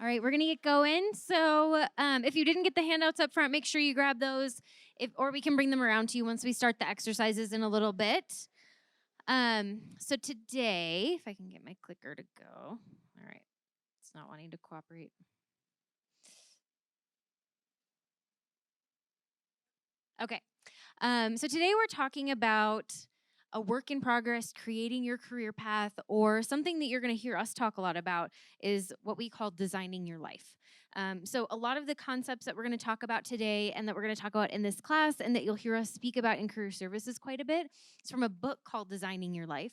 All right, we're going to get going. So, if you didn't get the handouts up front, make sure you grab those, or we can bring them around to you once we start the exercises in a little bit. So today, if I can get my clicker to go. All right, it's not wanting to cooperate. Okay. So today we're talking about a work in progress, creating your career path, or something that you're going to hear us talk a lot about is what we call designing your life. So a lot of the concepts that we're going to talk about today and that we're going to talk about in this class and that you'll hear us speak about in career services quite a bit is from a book called Designing Your Life.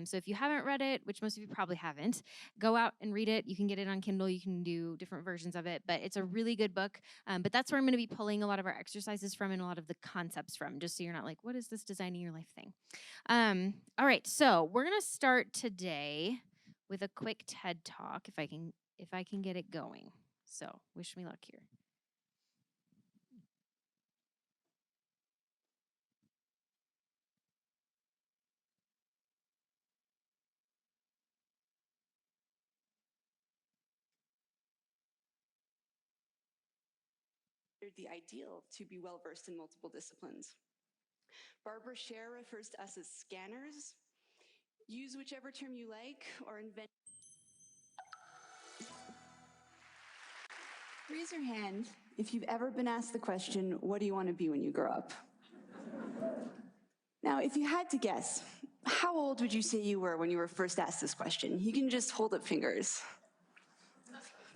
So if you haven't read it, which most of you probably haven't, go out and read it. You can get it on Kindle. You can do different versions of it, but it's a really good book. But that's where I'm going to be pulling a lot of our exercises from and a lot of the concepts from, just so you're not like, what is this designing your life thing? All right, so we're going to start today with a quick TED Talk, if I can get it going. So wish me luck here. The ideal to be well-versed in multiple disciplines. Barbara Scher refers to us as scanners. Use whichever term you like or invent. Raise your hand if you've ever been asked the question, what do you want to be when you grow up? Now, if you had to guess, how old would you say you were when you were first asked this question? You can just hold up fingers.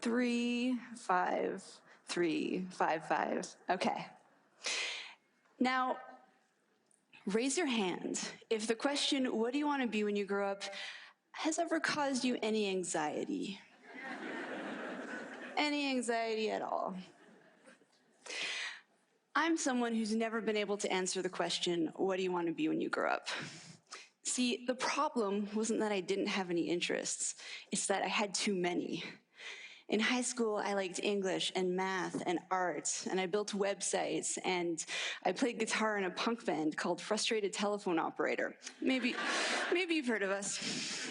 3, 5, 3, 5, 5. Okay. Now, raise your hand if the question, what do you want to be when you grow up, has ever caused you any anxiety? Any anxiety at all? I'm someone who's never been able to answer the question, what do you want to be when you grow up? See, the problem wasn't that I didn't have any interests, it's that I had too many. In high school, I liked English and math and art, and I built websites, and I played guitar in a punk band called Frustrated Telephone Operator. Maybe you've heard of us.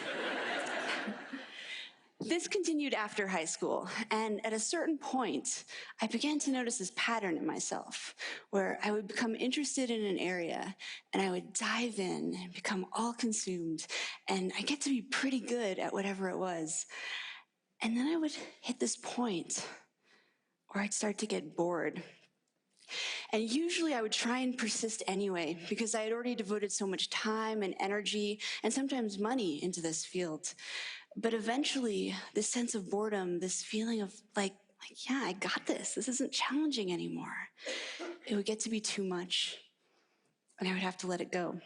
This continued after high school, and at a certain point, I began to notice this pattern in myself, where I would become interested in an area, and I would dive in and become all consumed, and I get to be pretty good at whatever it was. And then I would hit this point where I'd start to get bored. And usually I would try and persist anyway, because I had already devoted so much time and energy, and sometimes money, into this field. But eventually, this sense of boredom, this feeling of like, yeah, I got this. This isn't challenging anymore. It would get to be too much, and I would have to let it go.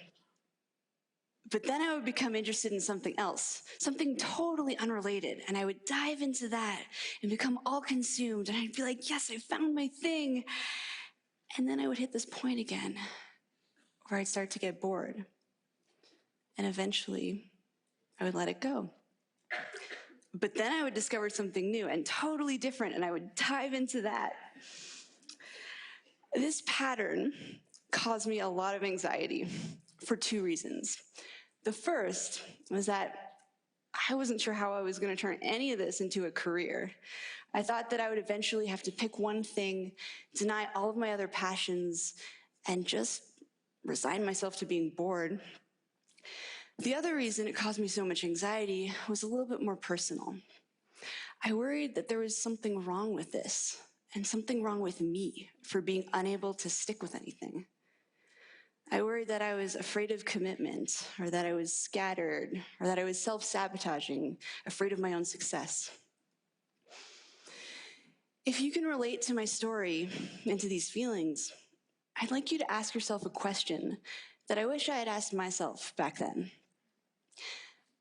But then I would become interested in something else, something totally unrelated, and I would dive into that and become all consumed, and I'd be like, yes, I found my thing. And then I would hit this point again, where I'd start to get bored, and eventually I would let it go. But then I would discover something new and totally different, and I would dive into that. This pattern caused me a lot of anxiety for two reasons. The first was that I wasn't sure how I was going to turn any of this into a career. I thought that I would eventually have to pick one thing, deny all of my other passions, and just resign myself to being bored. The other reason it caused me so much anxiety was a little bit more personal. I worried that there was something wrong with this, and something wrong with me for being unable to stick with anything. I worried that I was afraid of commitment, or that I was scattered, or that I was self-sabotaging, afraid of my own success. If you can relate to my story and to these feelings, I'd like you to ask yourself a question that I wish I had asked myself back then.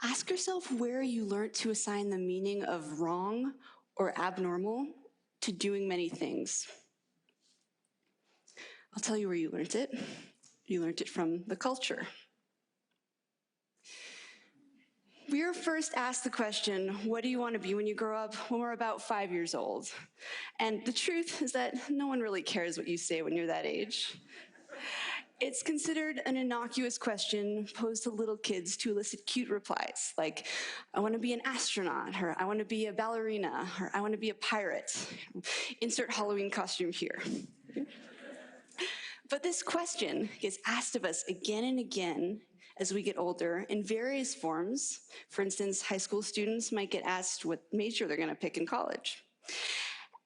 Ask yourself where you learned to assign the meaning of wrong or abnormal to doing many things. I'll tell you where you learned it. You learned it from the culture. We are first asked the question, what do you want to be when you grow up, when we're about 5 years old? And the truth is that no one really cares what you say when you're that age. It's considered an innocuous question posed to little kids to elicit cute replies, like, I want to be an astronaut, or I want to be a ballerina, or I want to be a pirate. Insert Halloween costume here. But this question gets asked of us again and again as we get older in various forms. For instance, high school students might get asked what major they're going to pick in college.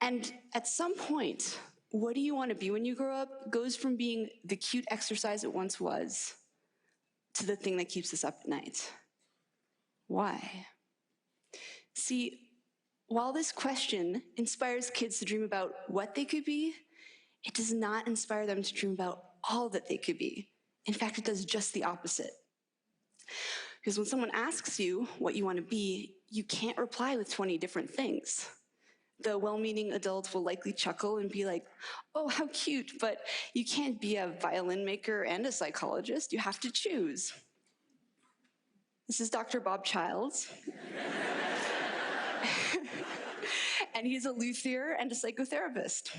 And at some point, what do you want to be when you grow up goes from being the cute exercise it once was to the thing that keeps us up at night. Why? See, while this question inspires kids to dream about what they could be, it does not inspire them to dream about all that they could be. In fact, it does just the opposite. Because when someone asks you what you want to be, you can't reply with 20 different things. The well-meaning adult will likely chuckle and be like, oh, how cute, but you can't be a violin maker and a psychologist. You have to choose. This is Dr. Bob Childs. And he's a luthier and a psychotherapist.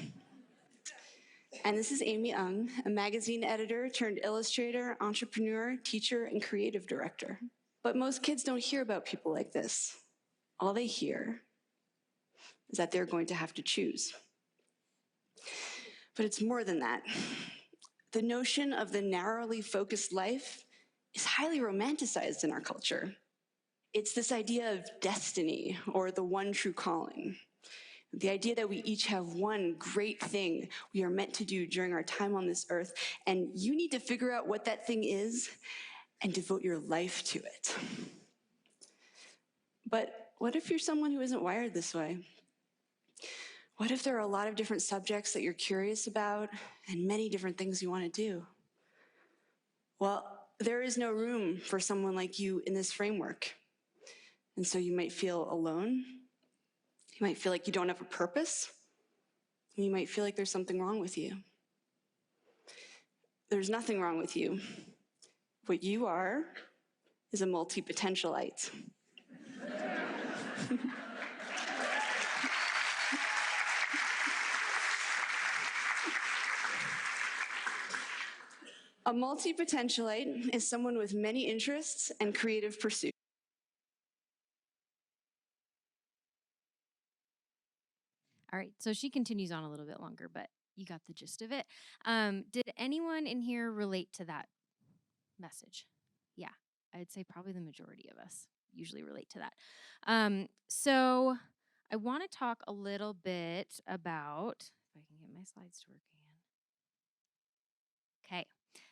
And this is Amy Ung, a magazine editor turned illustrator, entrepreneur, teacher, and creative director. But most kids don't hear about people like this. All they hear is that they're going to have to choose. But it's more than that. The notion of the narrowly focused life is highly romanticized in our culture. It's this idea of destiny or the one true calling. The idea that we each have one great thing we are meant to do during our time on this earth, and you need to figure out what that thing is and devote your life to it. But what if you're someone who isn't wired this way? What if there are a lot of different subjects that you're curious about and many different things you want to do? Well, there is no room for someone like you in this framework. And so you might feel alone. You might feel like you don't have a purpose. And you might feel like there's something wrong with you. There's nothing wrong with you. What you are is a multi-potentialite. A multi-potentialite is someone with many interests and creative pursuits. All right, so she continues on a little bit longer, but you got the gist of it. Did anyone in here relate to that message? Yeah, I'd say probably the majority of us usually relate to that. So I want to talk a little bit about, if I can get my slides to work again. Okay,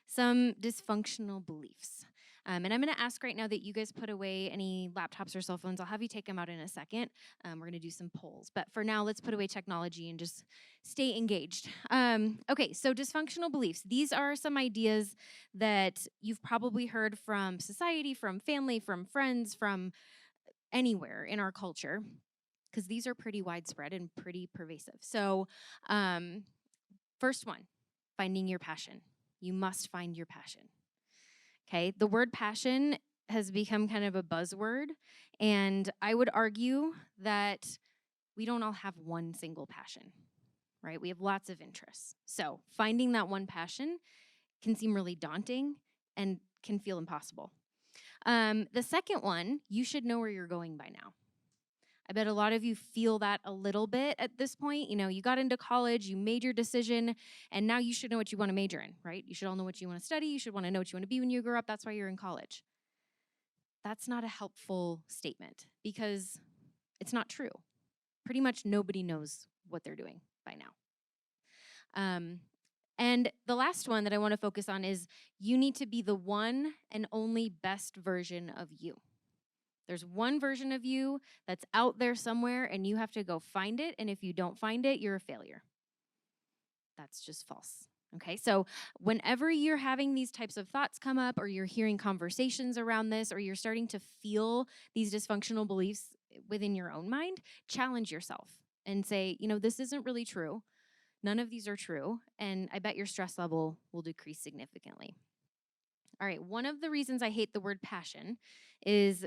some dysfunctional beliefs. And I'm going to ask right now that you guys put away any laptops or cell phones. I'll have you take them out in a second. We're going to do some polls. But for now, let's put away technology and just stay engaged. Okay, so dysfunctional beliefs. These are some ideas that you've probably heard from society, from family, from friends, from anywhere in our culture, because these are pretty widespread and pretty pervasive. So, first one, finding your passion. You must find your passion. Okay, the word passion has become kind of a buzzword, and I would argue that we don't all have one single passion, right? We have lots of interests. So finding that one passion can seem really daunting and can feel impossible. The second one, you should know where you're going by now. I bet a lot of you feel that a little bit at this point. You know, you got into college, you made your decision, and now you should know what you want to major in, right? You should all know what you want to study. You should want to know what you want to be when you grow up. That's why you're in college. That's not a helpful statement because it's not true. Pretty much nobody knows what they're doing by now. And the last one that I want to focus on is you need to be the one and only best version of you. There's one version of you that's out there somewhere, and you have to go find it. And if you don't find it, you're a failure. That's just false. Okay, so whenever you're having these types of thoughts come up, or you're hearing conversations around this, or you're starting to feel these dysfunctional beliefs within your own mind, challenge yourself and say, you know, this isn't really true. None of these are true. And I bet your stress level will decrease significantly. All right, one of the reasons I hate the word passion is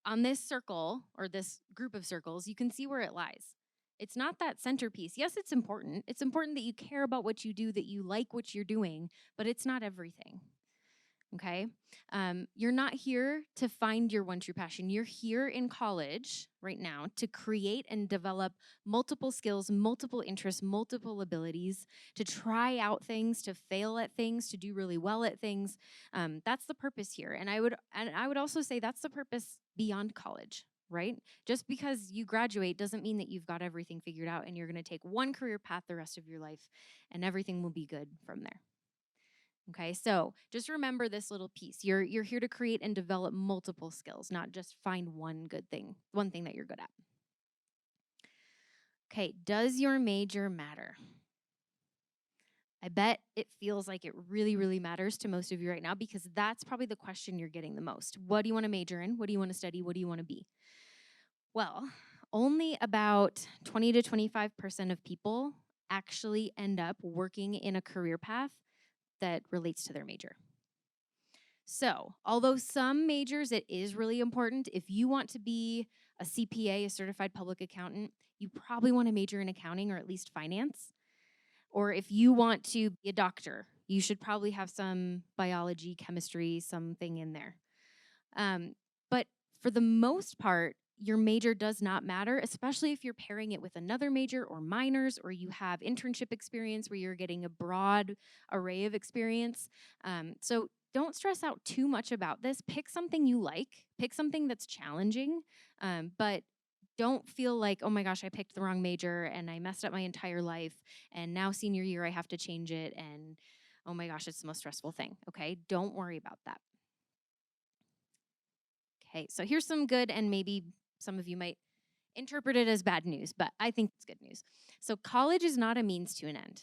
on this circle, or this group of circles, you can see where it lies. It's not that centerpiece. Yes, it's important. It's important that you care about what you do, that you like what you're doing, but it's not everything. Okay. You're not here to find your one true passion. You're here in college right now to create and develop multiple skills, multiple interests, multiple abilities, to try out things, to fail at things, to do really well at things. That's the purpose here. And I would also say that's the purpose beyond college, right? Just because you graduate doesn't mean that you've got everything figured out and you're going to take one career path the rest of your life and everything will be good from there. Okay, so just remember this little piece. You're here to create and develop multiple skills, not just find one good thing, one thing that you're good at. Okay, does your major matter? I bet it feels like it really, really matters to most of you right now because that's probably the question you're getting the most. What do you want to major in? What do you want to study? What do you want to be? Well, only about 20 to 25% of people actually end up working in a career path that relates to their major. So, although some majors it is really important, if you want to be a CPA, a certified public accountant, you probably want to major in accounting or at least finance. Or if you want to be a doctor, you should probably have some biology, chemistry, something in there. But for the most part, your major does not matter, especially if you're pairing it with another major or minors, or you have internship experience where you're getting a broad array of experience. So don't stress out too much about this. Pick something you like, pick something that's challenging, but don't feel like, oh my gosh, I picked the wrong major and I messed up my entire life. And now, senior year, I have to change it. And oh my gosh, it's the most stressful thing. Okay. Don't worry about that. Okay, so here's some good, and maybe some of you might interpret it as bad news, but I think it's good news. So, college is not a means to an end.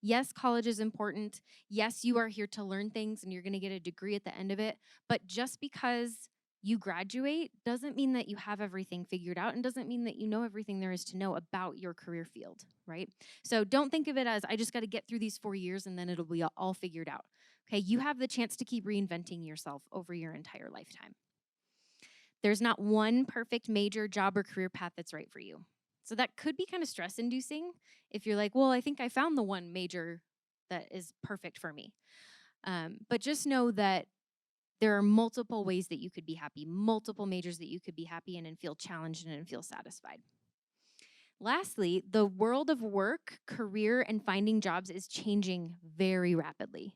Yes, college is important. Yes, you are here to learn things and you're going to get a degree at the end of it. But just because you graduate doesn't mean that you have everything figured out and doesn't mean that you know everything there is to know about your career field, right? So don't think of it as I just got to get through these 4 years and then it'll be all figured out. Okay, you have the chance to keep reinventing yourself over your entire lifetime. There's not one perfect major job or career path that's right for you. So that could be kind of stress inducing if you're like, well, I think I found the one major that is perfect for me. But just know that there are multiple ways that you could be happy, multiple majors that you could be happy in and feel challenged in and feel satisfied. Lastly, the world of work, career, and finding jobs is changing very rapidly.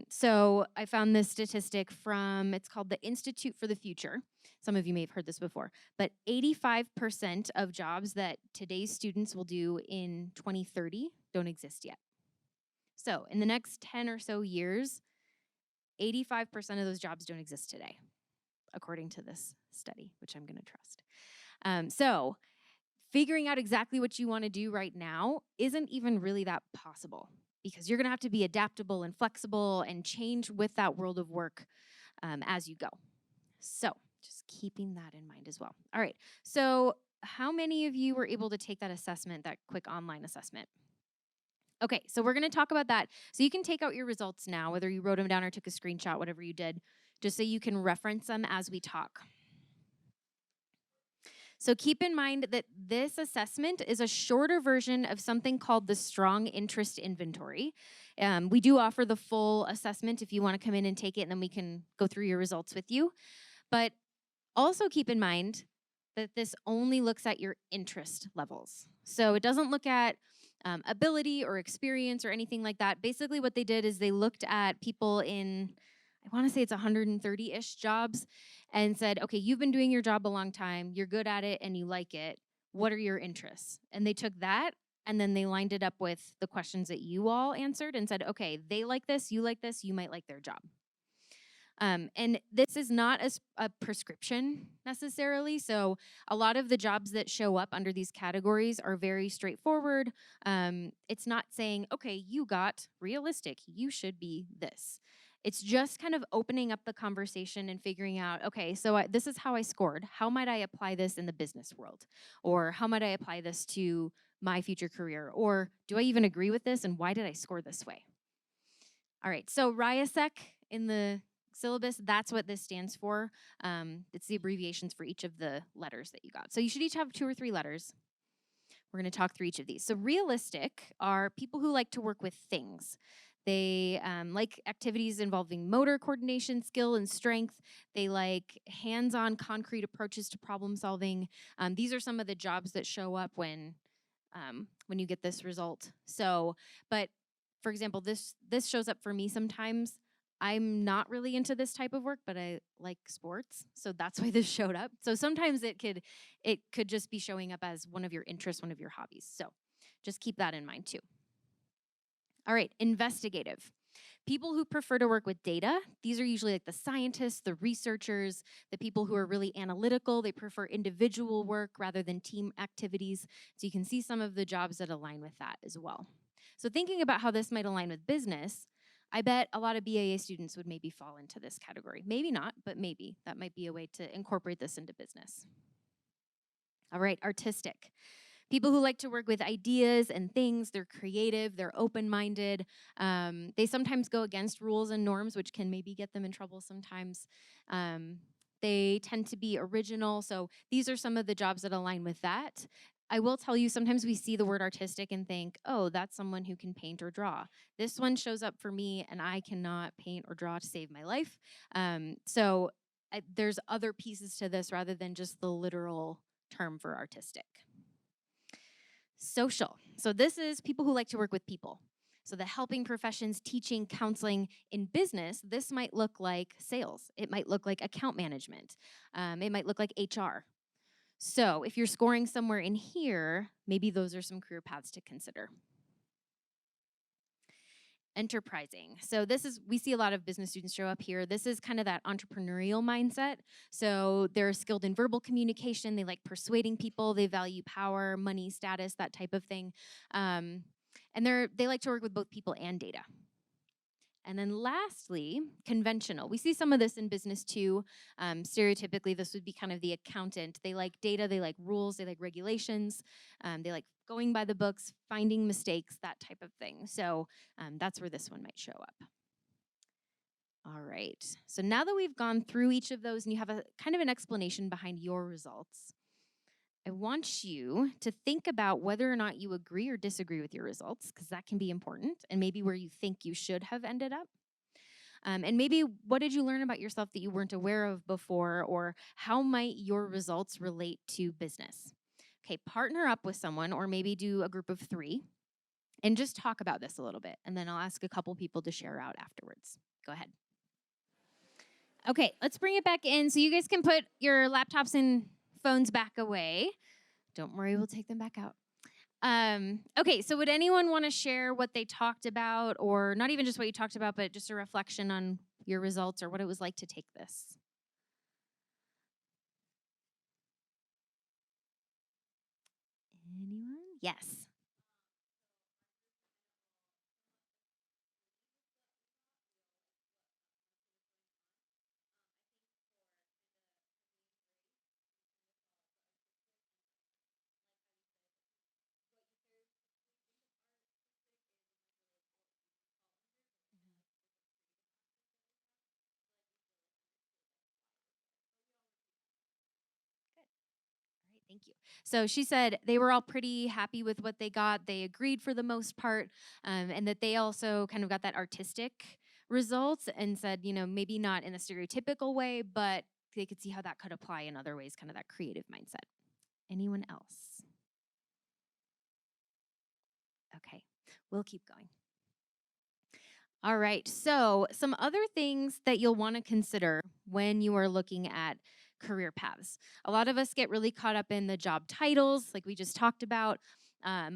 So I found this statistic from, it's called the Institute for the Future. Some of you may have heard this before, but 85% of jobs that today's students will do in 2030 don't exist yet. So in the next 10 or so years, 85% of those jobs don't exist today, according to this study, which I'm going to trust. So figuring out exactly what you want to do right now isn't even really that possible because you're going to have to be adaptable and flexible and change with that world of work as you go. So just keeping that in mind as well. All right. So how many of you were able to take that assessment, that quick online assessment? Okay, so we're going to talk about that. So you can take out your results now, whether you wrote them down or took a screenshot, whatever you did, just so you can reference them as we talk. So keep in mind that this assessment is a shorter version of something called the Strong Interest Inventory. We do offer the full assessment if you want to come in and take it, and then we can go through your results with you. But also keep in mind that this only looks at your interest levels. So it doesn't look at ability or experience or anything like that. Basically, what they did is they looked at people in, I want to say it's 130-ish jobs, and said, okay, you've been doing your job a long time, you're good at it, and you like it. What are your interests? And they took that, and then they lined it up with the questions that you all answered and said, okay, they like this, you might like their job. And this is not a prescription necessarily. So a lot of the jobs that show up under these categories are very straightforward. It's not saying, okay, you got realistic, you should be this. It's just kind of opening up the conversation and figuring out, okay, so this is how I scored. How might I apply this in the business world? Or how might I apply this to my future career? Or do I even agree with this? And why did I score this way? All right, so RIASEC in the syllabus, that's what this stands for. It's the abbreviations for each of the letters that you got. So you should each have 2 or 3 letters. We're going to talk through each of these. So realistic are people who like to work with things. They like activities involving motor coordination, skill, and strength. They like hands-on, concrete approaches to problem solving. These are some of the jobs that show up when you get this result. So, but for example, this shows up for me sometimes. I'm not really into this type of work, but I like sports, so that's why this showed up. So sometimes it could just be showing up as one of your interests, one of your hobbies. So just keep that in mind too. All right, investigative. People who prefer to work with data, these are usually like the scientists, the researchers, the people who are really analytical. They prefer individual work rather than team activities. So you can see some of the jobs that align with that as well. So thinking about how this might align with business, I bet a lot of BAA students would maybe fall into this category. Maybe not, but maybe. That might be a way to incorporate this into business. All right, artistic. People who like to work with ideas and things, they're creative, they're open-minded. They sometimes go against rules and norms, which can maybe get them in trouble sometimes. They tend to be original. So these are some of the jobs that align with that. I will tell you, sometimes we see the word artistic and think, oh, that's someone who can paint or draw. This one shows up for me, and I cannot paint or draw to save my life. There's other pieces to this rather than just the literal term for artistic. Social. So this is people who like to work with people. So the helping professions, teaching, counseling. In business, this might look like sales. It might look like account management. It might look like HR. So if you're scoring somewhere in here, maybe those are some career paths to consider. Enterprising. So we see a lot of business students show up here. This is kind of that entrepreneurial mindset. So they're skilled in verbal communication. They like persuading people. They value power, money, status, that type of thing. And they like to work with both people and data. And then lastly, conventional. We see some of this in business too. Stereotypically, this would be kind of the accountant. They like data, they like rules, they like regulations, they like going by the books, finding mistakes, that type of thing. So that's where this one might show up. All right, so now that we've gone through each of those and you have a kind of an explanation behind your results, I want you to think about whether or not you agree or disagree with your results, because that can be important, and maybe where you think you should have ended up. And maybe what did you learn about yourself that you weren't aware of before, or how might your results relate to business? Okay, partner up with someone, or maybe do a group of 3, and just talk about this a little bit, and then I'll ask a couple people to share out afterwards. Go ahead. Okay, let's bring it back in so you guys can put your laptops and phones back away. Don't worry, we'll take them back out. Okay, so would anyone want to share what they talked about, or not even just what you talked about, but just a reflection on your results or what it was like to take this? Anyone? Yes. All right, thank you. So she said they were all pretty happy with what they got. They agreed for the most part, and that they also kind of got that artistic results and said, maybe not in a stereotypical way, but they could see how that could apply in other ways, kind of that creative mindset. Anyone else? Okay, we'll keep going. All right, so some other things that you'll want to consider when you are looking at career paths. A lot of us get really caught up in the job titles, like we just talked about,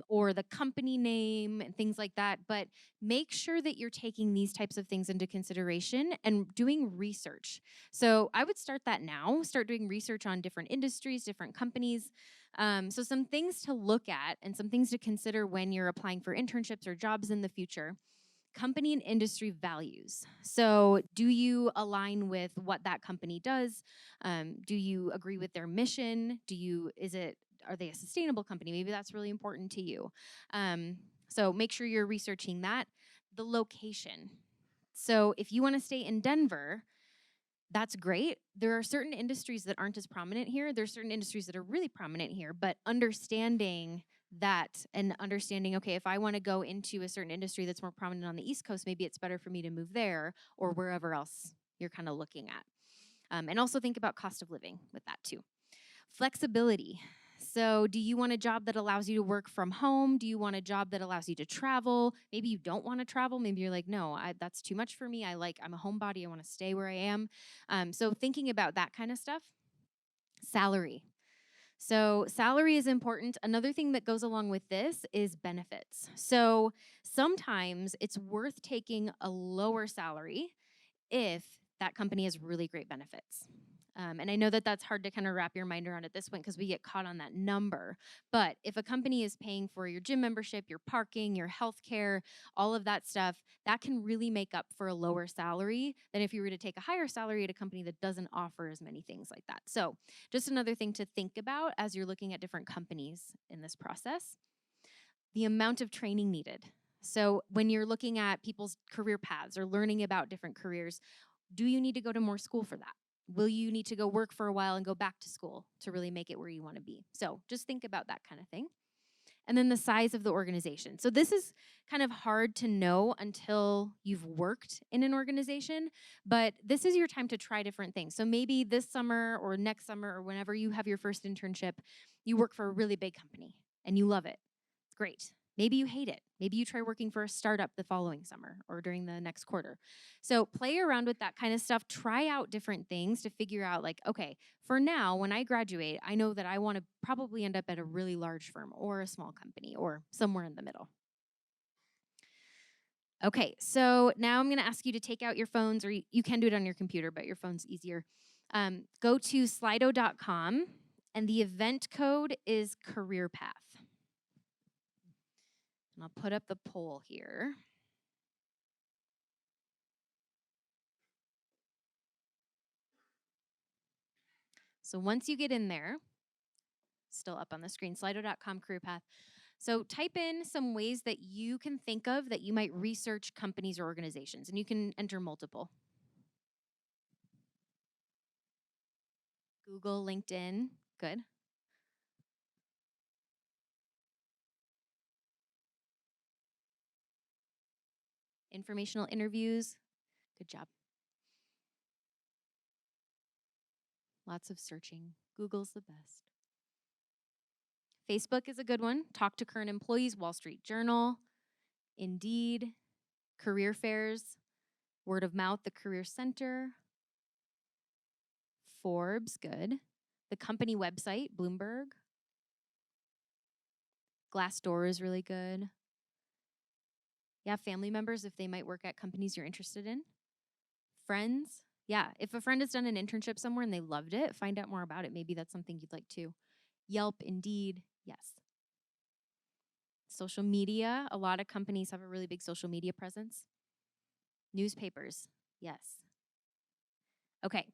or the company name and things like that. But make sure that you're taking these types of things into consideration and doing research. So I would start that now, start doing research on different industries, different companies. So some things to look at and some things to consider when you're applying for internships or jobs in the future. Company and industry values. So do you align with what that company does? Do you agree with their mission? Are they a sustainable company? Maybe that's really important to you. So make sure you're researching that. The location. So if you want to stay in Denver, that's great. There are certain industries that aren't as prominent here. There's certain industries that are really prominent here, but understanding that and understanding, okay, if I want to go into a certain industry that's more prominent on the East Coast, maybe it's better for me to move there or wherever else you're kind of looking at. And also think about cost of living with that too. Flexibility. So, do you want a job that allows you to work from home? Do you want a job that allows you to travel? Maybe you don't want to travel. Maybe you're like, no, that's too much for me. I'm a homebody. I want to stay where I am. So, thinking about that kind of stuff. Salary. So, salary is important. Another thing that goes along with this is benefits. So, sometimes it's worth taking a lower salary if that company has really great benefits. And I know that that's hard to kind of wrap your mind around at this point because we get caught on that number. But if a company is paying for your gym membership, your parking, your healthcare, all of that stuff, that can really make up for a lower salary than if you were to take a higher salary at a company that doesn't offer as many things like that. So, just another thing to think about as you're looking at different companies in this process. The amount of training needed. So, when you're looking at people's career paths or learning about different careers, do you need to go to more school for that? Will you need to go work for a while and go back to school to really make it where you want to be? So just think about that kind of thing. And then the size of the organization. So this is kind of hard to know until you've worked in an organization, but this is your time to try different things. So maybe this summer or next summer or whenever you have your first internship, you work for a really big company and you love it. Great. Maybe you hate it. Maybe you try working for a startup the following summer or during the next quarter. So play around with that kind of stuff. Try out different things to figure out, like, okay, for now, when I graduate, I know that I want to probably end up at a really large firm or a small company or somewhere in the middle. Okay, so now I'm going to ask you to take out your phones, or you can do it on your computer, but your phone's easier. Go to slido.com, and the event code is career path. And I'll put up the poll here. So once you get in there, still up on the screen, slido.com career path. So type in some ways that you can think of that you might research companies or organizations, and you can enter multiple. Google, LinkedIn, good. Informational interviews, good job. Lots of searching. Google's the best. Facebook is a good one. Talk to current employees, Wall Street Journal, Indeed, career fairs, word of mouth, the Career Center, Forbes, good. The company website, Bloomberg. Glassdoor is really good. Yeah, family members, if they might work at companies you're interested in. Friends, yeah, if a friend has done an internship somewhere and they loved it, find out more about it. Maybe that's something you'd like to. Yelp, Indeed, yes. Social media, a lot of companies have a really big social media presence. Newspapers, yes. Okay,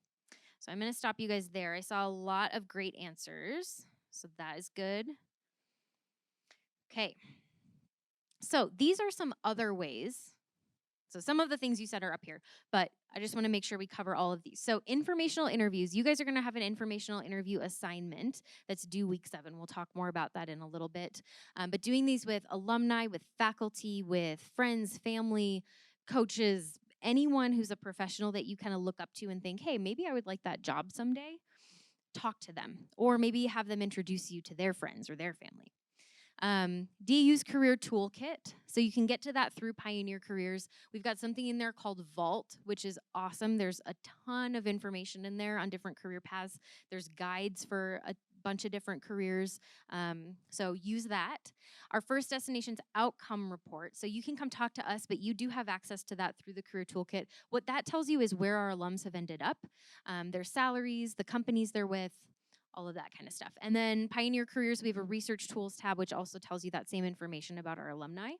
so I'm going to stop you guys there. I saw a lot of great answers, so that is good. Okay, so these are some other ways. So some of the things you said are up here, but I just want to make sure we cover all of these. So informational interviews, you guys are going to have an informational interview assignment that's due week 7. We'll talk more about that in a little bit. But doing these with alumni, with faculty, with friends, family, coaches, anyone who's a professional that you kind of look up to and think, hey, maybe I would like that job someday, talk to them. Or maybe have them introduce you to their friends or their family. DU's Career Toolkit. So you can get to that through Pioneer Careers. We've got something in there called Vault, which is awesome. There's a ton of information in there on different career paths. There's guides for a bunch of different careers. So use that. Our First Destinations Outcome Report. So you can come talk to us, but you do have access to that through the Career Toolkit. What that tells you is where our alums have ended up, their salaries, the companies they're with, all of that kind of stuff. And then Pioneer Careers, we have a research tools tab, which also tells you that same information about our alumni.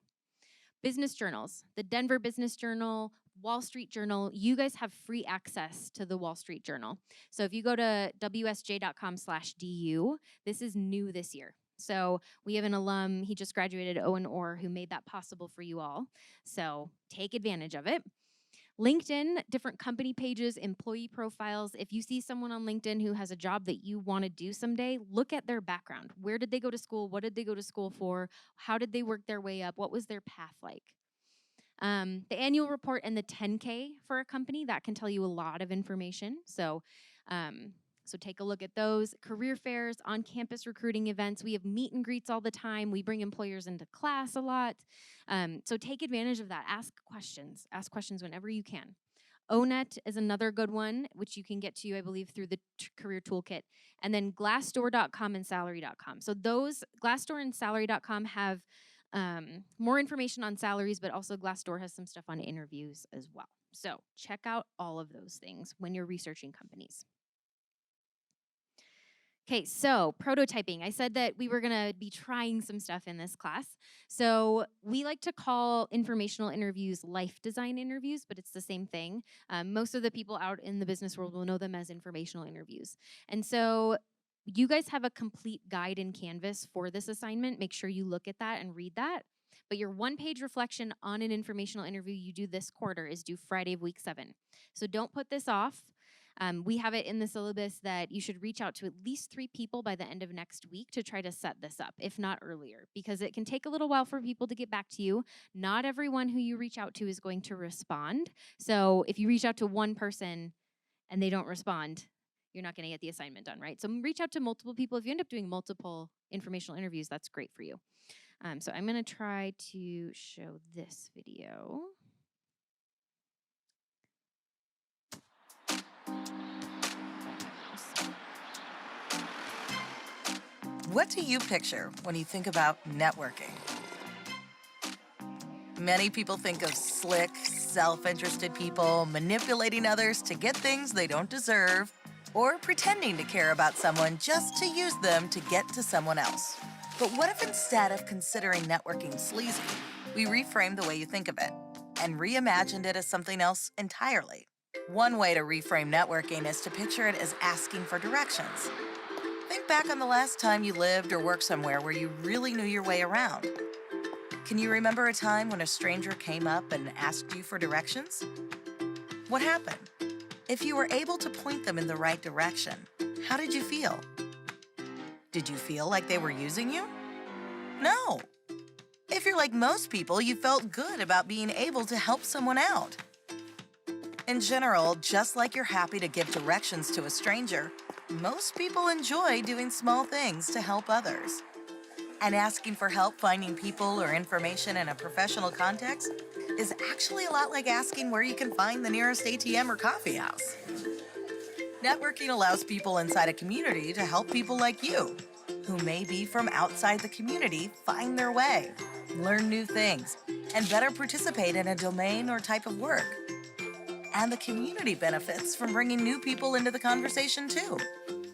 Business journals, the Denver Business Journal, Wall Street Journal, you guys have free access to the Wall Street Journal. So if you go to wsj.com/du, this is new this year. So we have an alum, he just graduated, Owen Orr, who made that possible for you all. So take advantage of it. LinkedIn, different company pages, employee profiles. If you see someone on LinkedIn who has a job that you want to do someday, look at their background. Where did they go to school? What did they go to school for? How did they work their way up? What was their path like? The annual report and the 10K for a company, that can tell you a lot of information. So take a look at those. Career fairs, on-campus recruiting events. We have meet and greets all the time. We bring employers into class a lot. So take advantage of that. Ask questions. Ask questions whenever you can. ONET is another good one, which you can get to, I believe, through the career toolkit. And then Glassdoor.com and Salary.com. So those, Glassdoor and Salary.com have more information on salaries, but also Glassdoor has some stuff on interviews as well. So check out all of those things when you're researching companies. Okay, so prototyping. I said that we were gonna be trying some stuff in this class. So we like to call informational interviews life design interviews, but it's the same thing. Most of the people out in the business world will know them as informational interviews. And so you guys have a complete guide in Canvas for this assignment. Make sure you look at that and read that. But your one-page reflection on an informational interview you do this quarter is due Friday of week 7. So don't put this off. We have it in the syllabus that you should reach out to at least 3 people by the end of next week to try to set this up, if not earlier, because it can take a little while for people to get back to you. Not everyone who you reach out to is going to respond. So if you reach out to one person and they don't respond, you're not going to get the assignment done, right? So reach out to multiple people. If you end up doing multiple informational interviews, that's great for you. So I'm going to try to show this video. What do you picture when you think about networking? Many people think of slick, self-interested people manipulating others to get things they don't deserve, or pretending to care about someone just to use them to get to someone else. But what if instead of considering networking sleazy, we reframed the way you think of it and reimagined it as something else entirely? One way to reframe networking is to picture it as asking for directions. Think back on the last time you lived or worked somewhere where you really knew your way around. Can you remember a time when a stranger came up and asked you for directions? What happened? If you were able to point them in the right direction, how did you feel? Did you feel like they were using you? No. If you're like most people, you felt good about being able to help someone out. In general, just like you're happy to give directions to a stranger, most people enjoy doing small things to help others. And asking for help finding people or information in a professional context is actually a lot like asking where you can find the nearest ATM or coffee house. Networking allows people inside a community to help people like you, who may be from outside the community, find their way, learn new things, and better participate in a domain or type of work. And the community benefits from bringing new people into the conversation too.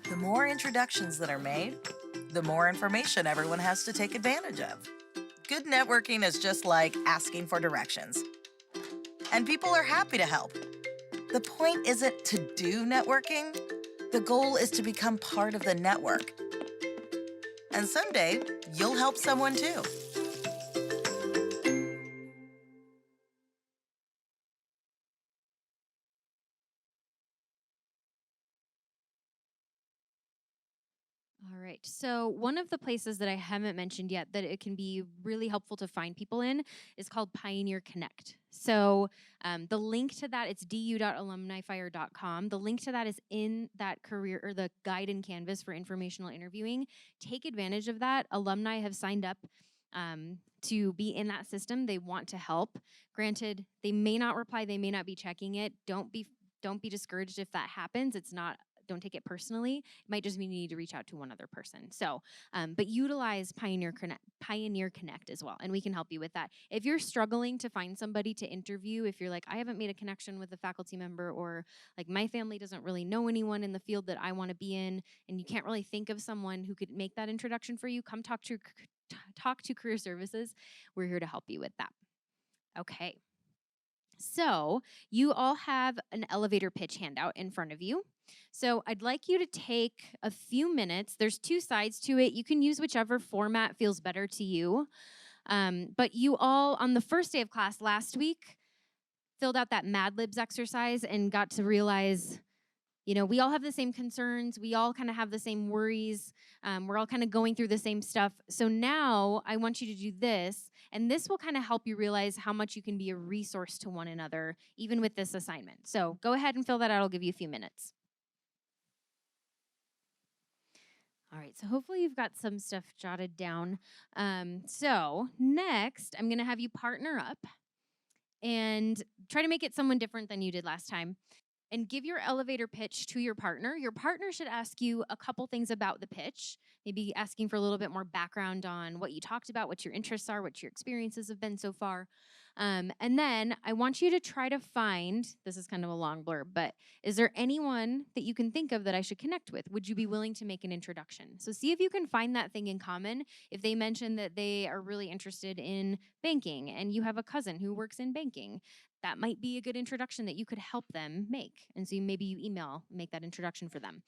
The more introductions that are made, the more information everyone has to take advantage of. Good networking is just like asking for directions. And people are happy to help. The point isn't to do networking. The goal is to become part of the network. And someday, you'll help someone too. All right, so one of the places that I haven't mentioned yet that it can be really helpful to find people in is called Pioneer Connect. So the link to that, it's du.alumnifire.com. The link to that is in that career or the guide in Canvas for informational interviewing. Take advantage of that. Alumni have signed up to be in that system. They want to help. Granted, they may not reply, they may not be checking it. Don't be discouraged if that happens. Don't take it personally. It might just mean you need to reach out to one other person. So, but utilize Pioneer Connect as well, and we can help you with that. If you're struggling to find somebody to interview, if you're like, I haven't made a connection with a faculty member, or like my family doesn't really know anyone in the field that I want to be in, and you can't really think of someone who could make that introduction for you, come talk to Career Services. We're here to help you with that. Okay. So you all have an elevator pitch handout in front of you. So I'd like you to take a few minutes. There's 2 sides to it. You can use whichever format feels better to you. But you all, on the first day of class last week, filled out that Mad Libs exercise and got to realize, we all have the same concerns. We all kind of have the same worries. We're all kind of going through the same stuff. So now I want you to do this, and this will kind of help you realize how much you can be a resource to one another, even with this assignment. So go ahead and fill that out. I'll give you a few minutes. All right, so hopefully you've got some stuff jotted down. So next, I'm going to have you partner up and try to make it someone different than you did last time. And give your elevator pitch to your partner. Your partner should ask you a couple things about the pitch, maybe asking for a little bit more background on what you talked about, what your interests are, what your experiences have been so far. And then I want you to try to find, this is kind of a long blurb, but is there anyone that you can think of that I should connect with? Would you be willing to make an introduction? So see if you can find that thing in common. If they mention that they are really interested in banking and you have a cousin who works in banking, that might be a good introduction that you could help them make. And so maybe you make that introduction for them.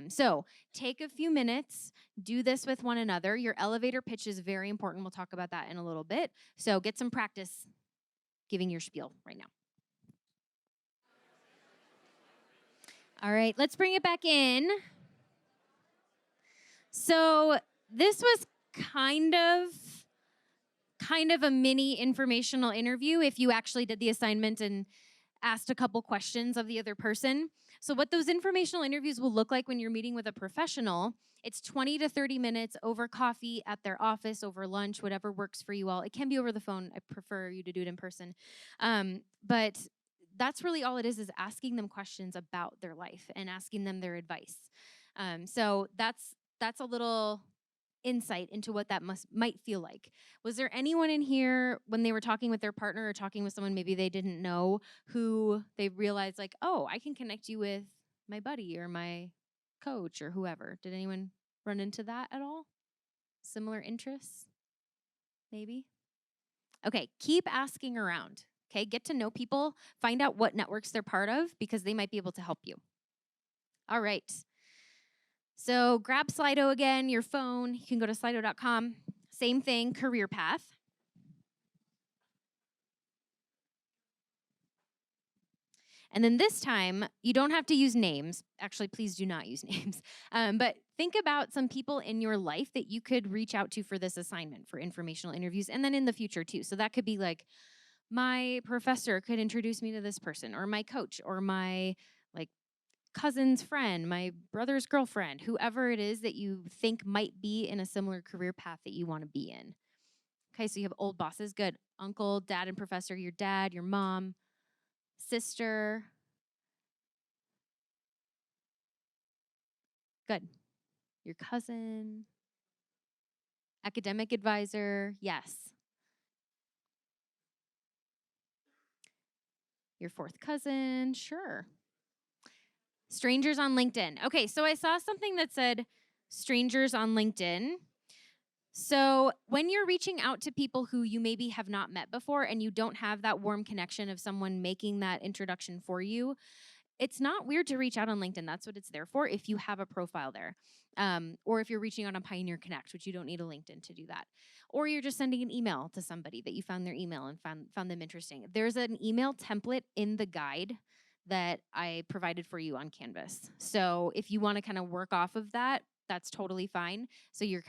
So take a few minutes, do this with one another. Your elevator pitch is very important. We'll talk about that in a little bit. So get some practice giving your spiel right now. All right, let's bring it back in. So this was kind of a mini informational interview if you actually did the assignment and asked a couple questions of the other person. So what those informational interviews will look like when you're meeting with a professional, it's 20 to 30 minutes over coffee at their office, over lunch, whatever works for you all. It can be over the phone. I prefer you to do it in person. But that's really all it is asking them questions about their life and asking them their advice. So that's a little insight into what that might feel like. Was there anyone in here when they were talking with their partner or talking with someone maybe they didn't know who they realized like, oh, I can connect you with my buddy or my coach or whoever? Did anyone run into that at all? Similar interests? Maybe? Okay, keep asking around. Okay, get to know people, find out what networks they're part of because they might be able to help you. All right. So grab Slido again, your phone. You can go to slido.com. Same thing, career path. And then this time, you don't have to use names. Actually, please do not use names. But think about some people in your life that you could reach out to for this assignment, for informational interviews, and then in the future too. So that could be like, my professor could introduce me to this person, or my coach, or my cousin's friend, my brother's girlfriend, whoever it is that you think might be in a similar career path that you want to be in. Okay, so you have old bosses, good. Uncle, dad, and professor, your dad, your mom, sister. Good. Your cousin, academic advisor, yes. Your fourth cousin, sure. Strangers on LinkedIn. Okay, so I saw something that said strangers on LinkedIn. So when you're reaching out to people who you maybe have not met before and you don't have that warm connection of someone making that introduction for you, it's not weird to reach out on LinkedIn. That's what it's there for if you have a profile there. Or if you're reaching out on Pioneer Connect, which you don't need a LinkedIn to do that. Or you're just sending an email to somebody that you found their email and found them interesting. There's an email template in the guide that I provided for you on Canvas. So if you want to kind of work off of that, that's totally fine. So you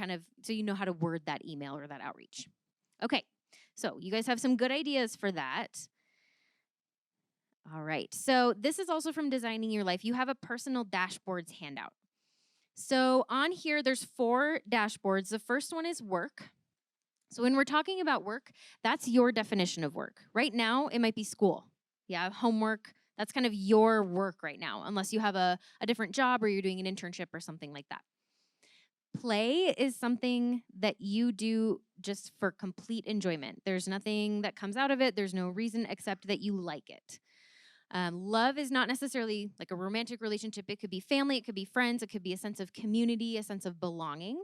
know how to word that email or that outreach. Okay, so you guys have some good ideas for that. All right, so this is also from Designing Your Life. You have a personal dashboards handout. So on here, there's 4 dashboards. The first one is work. So when we're talking about work, that's your definition of work. Right now, it might be school. Yeah, homework. That's kind of your work right now, unless you have a different job or you're doing an internship or something like that. Play is something that you do just for complete enjoyment. There's nothing that comes out of it. There's no reason except that you like it. Love is not necessarily like a romantic relationship. It could be family, it could be friends, it could be a sense of community, a sense of belonging.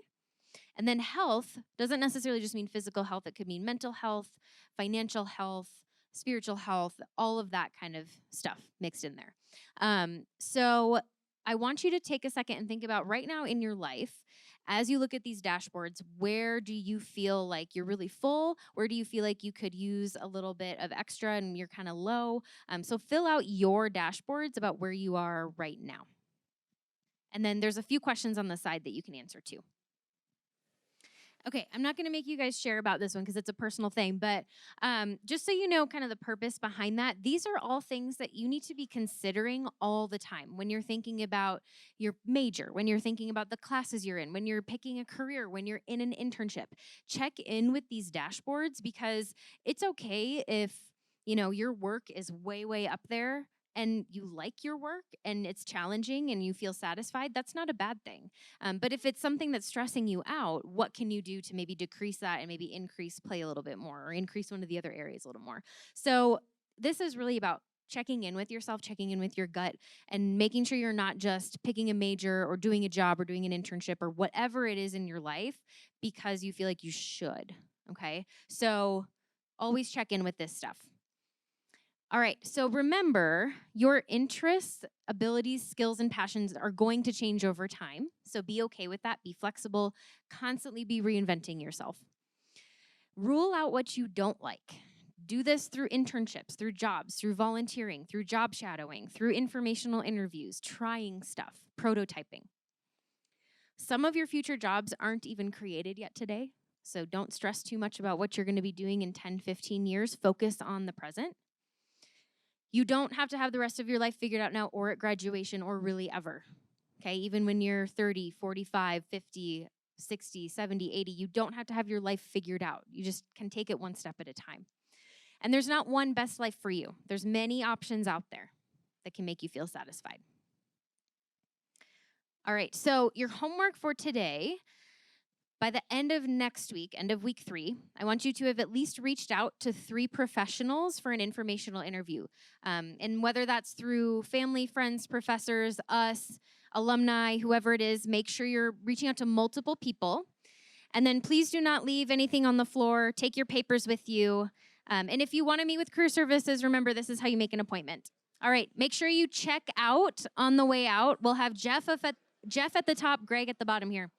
And then health doesn't necessarily just mean physical health. It could mean mental health, financial health, spiritual health, all of that kind of stuff mixed in there. So I want you to take a second and think about right now in your life, as you look at these dashboards, where do you feel like you're really full? Where do you feel like you could use a little bit of extra and you're kind of low? So fill out your dashboards about where you are right now. And then there's a few questions on the side that you can answer too. Okay, I'm not going to make you guys share about this one because it's a personal thing, but just so you know kind of the purpose behind that, these are all things that you need to be considering all the time when you're thinking about your major, when you're thinking about the classes you're in, when you're picking a career, when you're in an internship. Check in with these dashboards because it's okay if, your work is way, way up there and you like your work and it's challenging and you feel satisfied. That's not a bad thing. But if it's something that's stressing you out, what can you do to maybe decrease that and maybe increase play a little bit more or increase one of the other areas a little more? So this is really about checking in with yourself, checking in with your gut, and making sure you're not just picking a major or doing a job or doing an internship or whatever it is in your life because you feel like you should, okay? So always check in with this stuff. All right, so remember, your interests, abilities, skills, and passions are going to change over time. So be okay with that. Be flexible. Constantly be reinventing yourself. Rule out what you don't like. Do this through internships, through jobs, through volunteering, through job shadowing, through informational interviews, trying stuff, prototyping. Some of your future jobs aren't even created yet today, so don't stress too much about what you're going to be doing in 10, 15 years. Focus on the present. You don't have to have the rest of your life figured out now or at graduation or really ever, okay? Even when you're 30, 45, 50, 60, 70, 80, you don't have to have your life figured out. You just can take it one step at a time. And there's not one best life for you. There's many options out there that can make you feel satisfied. All right, so your homework for today, by the end of next week, end of week 3, I want you to have at least reached out to 3 professionals for an informational interview. And whether that's through family, friends, professors, us, alumni, whoever it is, make sure you're reaching out to multiple people. And then please do not leave anything on the floor. Take your papers with you. And if you want to meet with Career Services, remember this is how you make an appointment. All right, make sure you check out on the way out. We'll have Jeff at the top, Greg at the bottom here.